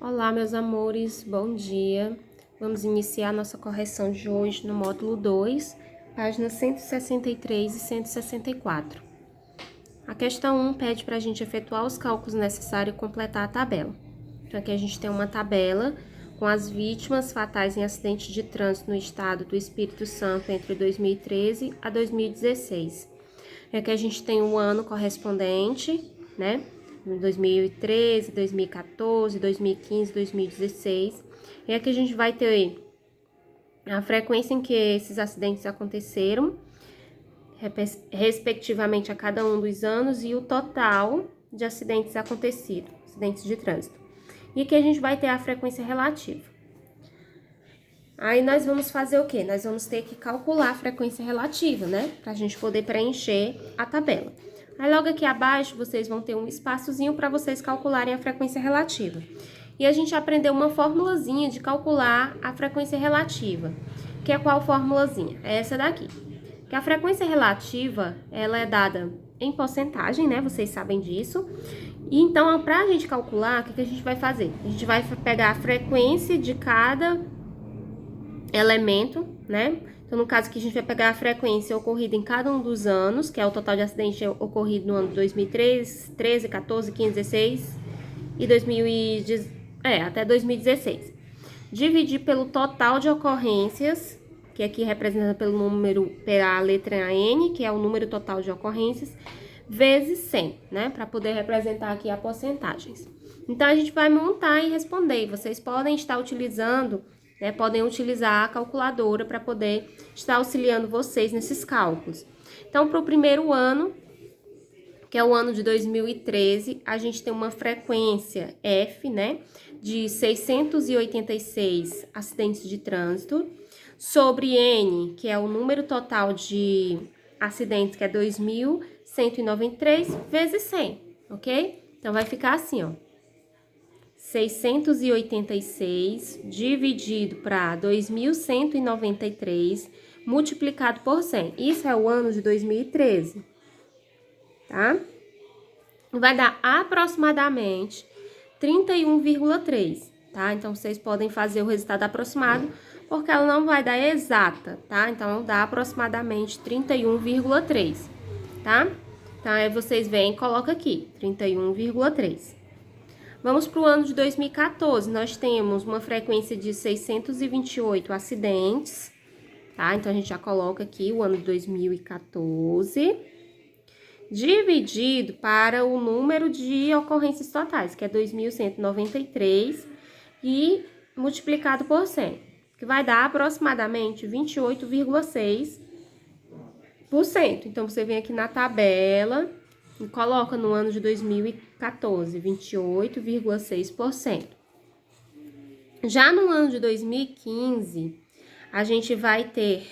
Olá, meus amores, bom dia. Vamos iniciar nossa correção de hoje no módulo 2, páginas 163 e 164. A questão 1 pede para a gente efetuar os cálculos necessários e completar a tabela. Então, aqui a gente tem uma tabela com as vítimas fatais em acidente de trânsito no estado do Espírito Santo entre 2013 a 2016. Aqui a gente tem o ano correspondente, né? 2013, 2014, 2015, 2016. E aqui a gente vai ter a frequência em que esses acidentes aconteceram, respectivamente a cada um dos anos, e o total de acidentes acontecidos, acidentes de trânsito. E aqui a gente vai ter a frequência relativa. Aí nós vamos fazer o quê? Nós vamos ter que calcular a frequência relativa, né? Pra gente poder preencher a tabela. Aí logo aqui abaixo vocês vão ter um espaçozinho para vocês calcularem a frequência relativa. E a gente aprendeu uma formulazinha de calcular a frequência relativa. Que é qual formulazinha? É essa daqui. Que a frequência relativa, ela é dada em porcentagem, né? Vocês sabem disso. E então, para a gente calcular, o que a gente vai fazer? A gente vai pegar a frequência de cada elemento, né? Então, no caso aqui, a gente vai pegar a frequência ocorrida em cada um dos anos, que é o total de acidente ocorrido no ano 2013, 13, 14, 15, 16 e até 2016. Dividir pelo total de ocorrências, que aqui é representado pela letra N, que é o número total de ocorrências, vezes 100, né? Para poder representar aqui as porcentagens. Então, a gente vai montar e responder. Vocês podem estar utilizando, né? Podem utilizar a calculadora para poder estar auxiliando vocês nesses cálculos. Então, para o primeiro ano, que é o ano de 2013, a gente tem uma frequência F, né? De 686 acidentes de trânsito, sobre N, que é o número total de acidentes, que é 2.193, vezes 100, ok? Então, vai ficar assim, ó. 686 dividido para 2.193 multiplicado por 100. Isso é o ano de 2013, tá? Vai dar aproximadamente 31,3, tá? Então, vocês podem fazer o resultado aproximado, porque ela não vai dar exata, tá? Então, dá aproximadamente 31,3, tá? Então, aí vocês vêm e colocam aqui, 31,3. Vamos para o ano de 2014, nós temos uma frequência de 628 acidentes, tá? Então, a gente já coloca aqui o ano de 2014, dividido para o número de ocorrências totais, que é 2.193, e multiplicado por 100, que vai dar aproximadamente 28,6%. Então, você vem aqui na tabela e coloca no ano de 2014, 28,6%. Já no ano de 2015, a gente vai ter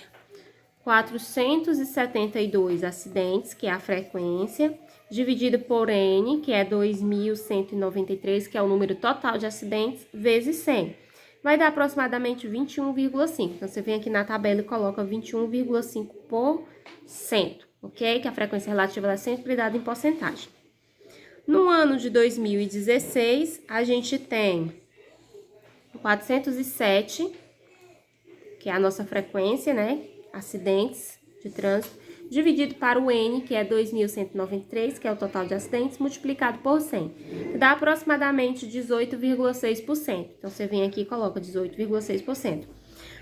472 acidentes, que é a frequência, dividido por N, que é 2.193, que é o número total de acidentes, vezes 100. Vai dar aproximadamente 21,5%. Então, você vem aqui na tabela e coloca 21,5%. Ok? Que a frequência relativa é sempre dada em porcentagem. No ano de 2016, a gente tem 407, que é a nossa frequência, né? Acidentes de trânsito, dividido para o N, que é 2.193, que é o total de acidentes, multiplicado por 100, que dá aproximadamente 18,6%. Então, você vem aqui e coloca 18,6%.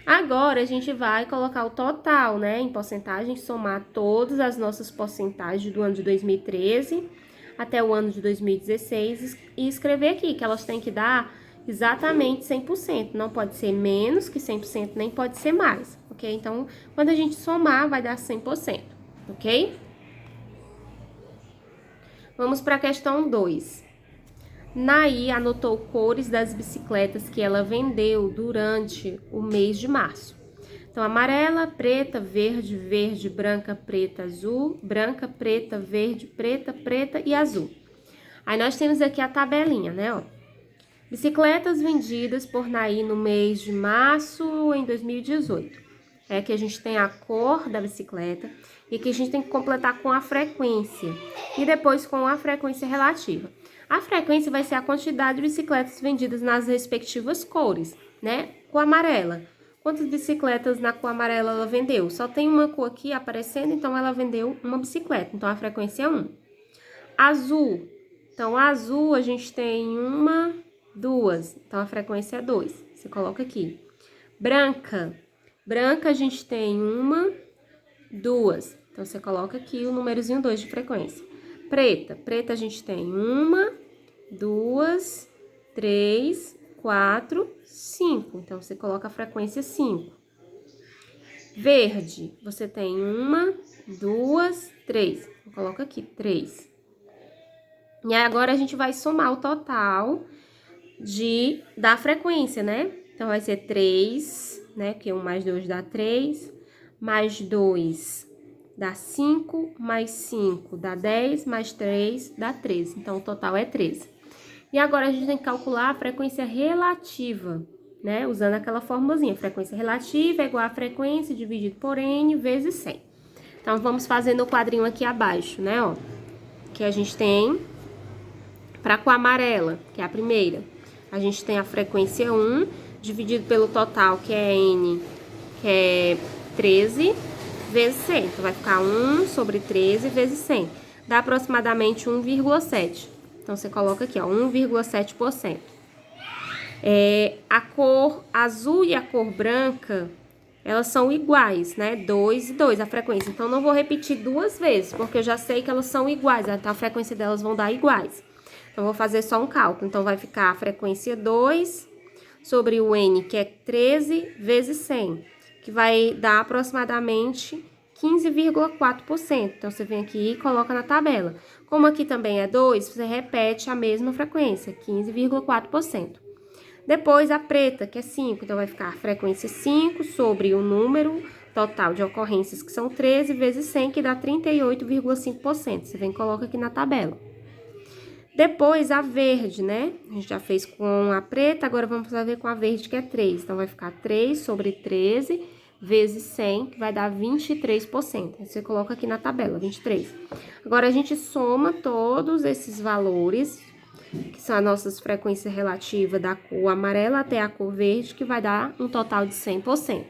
Agora, a gente vai colocar o total, né, em porcentagem, somar todas as nossas porcentagens do ano de 2013 até o ano de 2016 e escrever aqui que elas têm que dar exatamente 100%. Não pode ser menos que 100%, nem pode ser mais, ok? Então, quando a gente somar, vai dar 100%, ok? Vamos para a questão 2. Naí anotou cores das bicicletas que ela vendeu durante o mês de março. Então, amarela, preta, verde, verde, branca, preta, azul, branca, preta, verde, preta, preta e azul. Aí, nós temos aqui a tabelinha, né, ó. Bicicletas vendidas por Naí no mês de março em 2018. É que a gente tem a cor da bicicleta e que a gente tem que completar com a frequência e depois com a frequência relativa. A frequência vai ser a quantidade de bicicletas vendidas nas respectivas cores, né? Cor amarela. Quantas bicicletas na cor amarela ela vendeu? Só tem uma cor aqui aparecendo, então ela vendeu uma bicicleta. Então, a frequência é 1. Azul. Então, azul a gente tem uma, duas. Então, a frequência é 2. Você coloca aqui. Branca. Branca a gente tem uma, duas. Então, você coloca aqui o númerozinho 2 de frequência. Preta. Preta a gente tem uma, duas, três, 4, 5. Então, você coloca a frequência 5. Verde, você tem uma, duas, três. Coloca aqui, 3. E aí, agora a gente vai somar o total da frequência, né? Então, vai ser 3, né? Porque 1 mais 2 dá 3. Mais 2 dá 5. Mais 5 dá 10. Mais 3 dá 13. Então, o total é 13. E agora a gente tem que calcular a frequência relativa, né? Usando aquela formulazinha. Frequência relativa é igual a frequência dividido por N vezes 100. Então, vamos fazer no quadrinho aqui abaixo, né? Ó, que a gente tem para a cor amarela, que é a primeira. A gente tem a frequência 1 dividido pelo total, que é N, que é 13, vezes 100. Então, vai ficar 1 sobre 13 vezes 100. Dá aproximadamente 1,7. Então, você coloca aqui, ó, 1,7%. A cor azul e a cor branca, elas são iguais, né? 2 e 2, a frequência. Então, não vou repetir 2 vezes, porque eu já sei que elas são iguais. Então, a frequência delas vão dar iguais. Então, vou fazer só um cálculo. Então, vai ficar a frequência 2 sobre o N, que é 13 vezes 100, que vai dar aproximadamente 15,4%. Então, você vem aqui e coloca na tabela. Como aqui também é 2, você repete a mesma frequência, 15,4%. Depois, a preta, que é 5. Então, vai ficar a frequência 5 sobre o número total de ocorrências, que são 13 vezes 100, que dá 38,5%. Você vem e coloca aqui na tabela. Depois, a verde, né? A gente já fez com a preta, agora vamos fazer com a verde, que é 3. Então, vai ficar 3 sobre 13 vezes 100, que vai dar 23%. Você coloca aqui na tabela, 23. Agora, a gente soma todos esses valores, que são as nossas frequências relativas da cor amarela até a cor verde, que vai dar um total de 100%.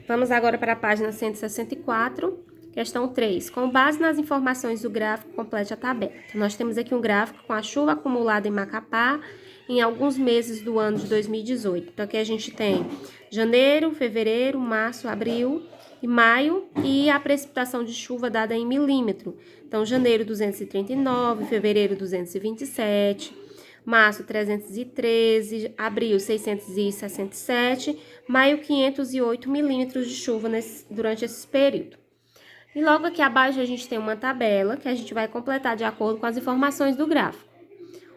Vamos agora para a página 164. Questão 3. Com base nas informações do gráfico, complete a tabela. Então, nós temos aqui um gráfico com a chuva acumulada em Macapá em alguns meses do ano de 2018. Então, aqui a gente tem janeiro, fevereiro, março, abril e maio e a precipitação de chuva dada em milímetro. Então, janeiro 239, fevereiro 227, março 313, abril 667, maio 508 milímetros de chuva durante esse período. E logo aqui abaixo a gente tem uma tabela que a gente vai completar de acordo com as informações do gráfico.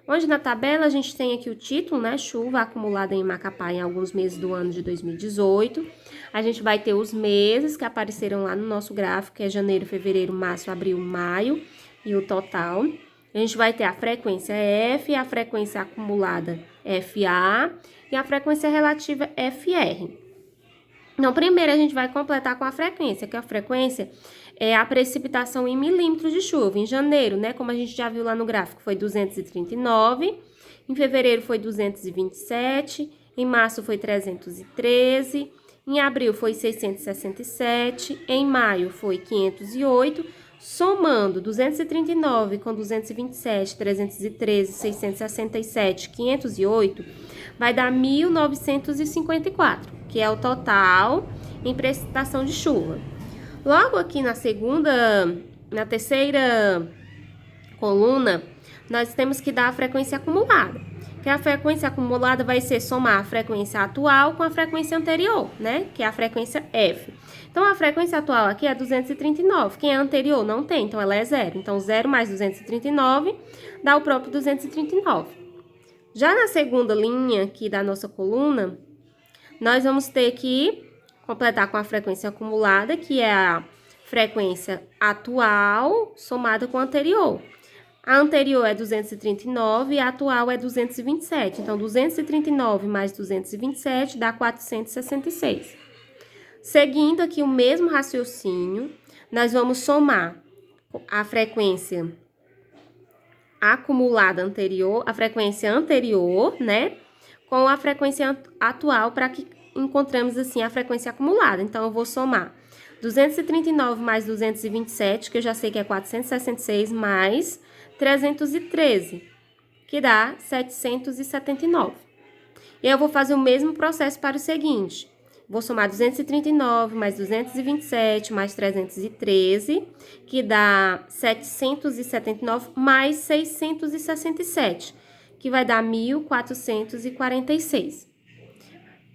Onde na tabela a gente tem aqui o título, né? Chuva acumulada em Macapá em alguns meses do ano de 2018. A gente vai ter os meses que apareceram lá no nosso gráfico, que é janeiro, fevereiro, março, abril, maio e o total. A gente vai ter a frequência F, a frequência acumulada FA e a frequência relativa FR. Então, primeiro a gente vai completar com a frequência, que a frequência é a precipitação em milímetros de chuva. Em janeiro, né, como a gente já viu lá no gráfico, foi 239, em fevereiro foi 227, em março foi 313, em abril foi 667, em maio foi 508, somando 239 com 227, 313, 667, 508, vai dar 1.954, que é o total em precipitação de chuva. Logo aqui na terceira coluna, nós temos que dar a frequência acumulada. Que a frequência acumulada vai ser somar a frequência atual com a frequência anterior, né? Que é a frequência F. Então, a frequência atual aqui é 239. Quem é anterior? Não tem, então ela é 0. Então, 0 mais 239 dá o próprio 239. Já na segunda linha aqui da nossa coluna, nós vamos ter que completar com a frequência acumulada, que é a frequência atual somada com a anterior. A anterior é 239 e a atual é 227. Então, 239 mais 227 dá 466. Seguindo aqui o mesmo raciocínio, nós vamos somar a frequência acumulada anterior, a frequência anterior, né? Com a frequência atual para que encontremos, assim, a frequência acumulada. Então, eu vou somar 239 mais 227, que eu já sei que é 466, mais 313, que dá 779. E eu vou fazer o mesmo processo para o seguinte. Vou somar 239 mais 227 mais 313, que dá 779 mais 667, que vai dar 1.446.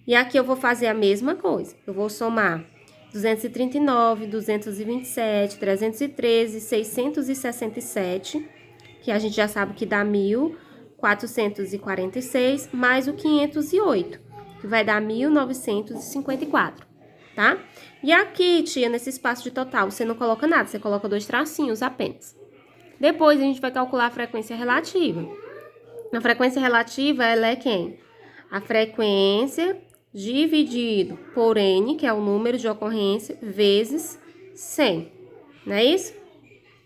E aqui eu vou fazer a mesma coisa. Eu vou somar 239, 227, 313, 667, que a gente já sabe que dá 1.446, mais o 508, que vai dar 1.954, tá? E aqui, tia, nesse espaço de total, você não coloca nada, você coloca 2 tracinhos apenas. Depois, a gente vai calcular a frequência relativa. A frequência relativa, ela é quem? A frequência dividido por N, que é o número de ocorrência, vezes 100. Não é isso?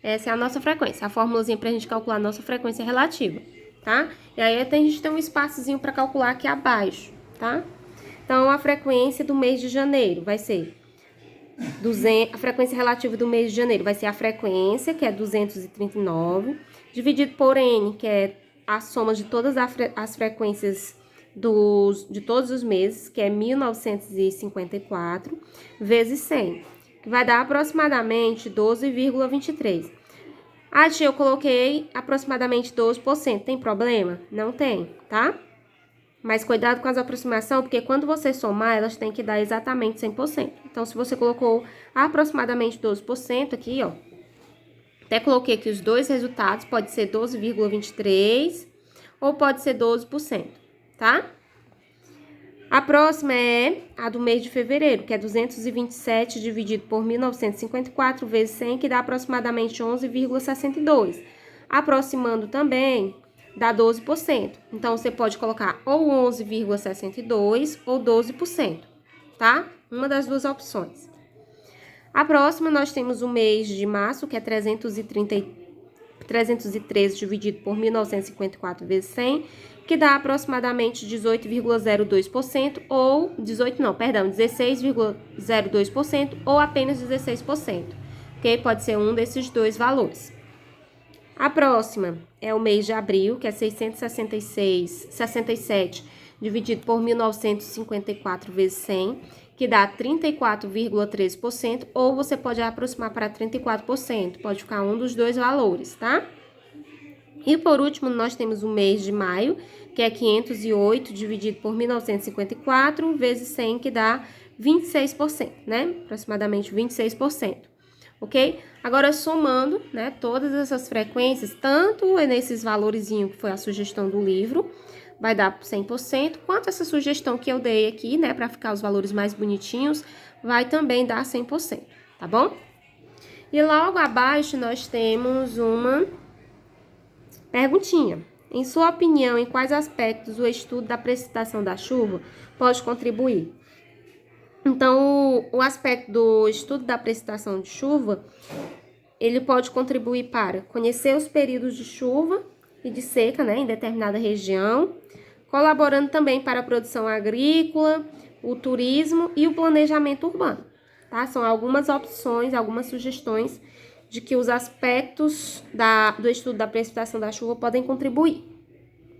Essa é a nossa frequência, a formulazinha pra gente calcular a nossa frequência relativa, tá? E aí a gente tem um espaçozinho para calcular aqui abaixo, tá? Então, a frequência do mês de janeiro vai ser a frequência relativa do mês de janeiro vai ser a frequência, que é 239, dividido por N, que é a soma de todas as frequências de todos os meses, que é 1954, vezes 100, que vai dar aproximadamente 12,23. Ah, tia, eu coloquei aproximadamente 12%. Tem problema? Não tem, tá? Mas cuidado com as aproximações, porque quando você somar, elas têm que dar exatamente 100%. Então, se você colocou aproximadamente 12% aqui, ó, até coloquei aqui os dois resultados, pode ser 12,23 ou pode ser 12%, tá? A próxima é a do mês de fevereiro, que é 227 dividido por 1954 vezes 100, que dá aproximadamente 11,62. Aproximando também, dá 12%. Então, você pode colocar ou 11,62 ou 12%, tá? Uma das duas opções. A próxima, nós temos o mês de março, que é 313 dividido por 1954 vezes 100, que dá aproximadamente 18,02% ou 16,02% ou apenas 16%, ok? Pode ser um desses dois valores. A próxima é o mês de abril, que é 667 dividido por 1954 vezes 100, que dá 34,13%, ou você pode aproximar para 34%, pode ficar um dos dois valores, tá? E por último, nós temos o mês de maio, que é 508 dividido por 1954 vezes 100, que dá 26%, né? Aproximadamente 26%, ok? Agora, somando, né, todas essas frequências, tanto nesses valorzinhos que foi a sugestão do livro, vai dar 100%, quanto essa sugestão que eu dei aqui, né, para ficar os valores mais bonitinhos, vai também dar 100%, tá bom? E logo abaixo nós temos uma perguntinha. Em sua opinião, em quais aspectos o estudo da precipitação da chuva pode contribuir? Então, o aspecto do estudo da precipitação de chuva, ele pode contribuir para conhecer os períodos de chuva e de seca, né, em determinada região, colaborando também para a produção agrícola, o turismo e o planejamento urbano, tá? São algumas opções, algumas sugestões de que os aspectos do estudo da precipitação da chuva podem contribuir.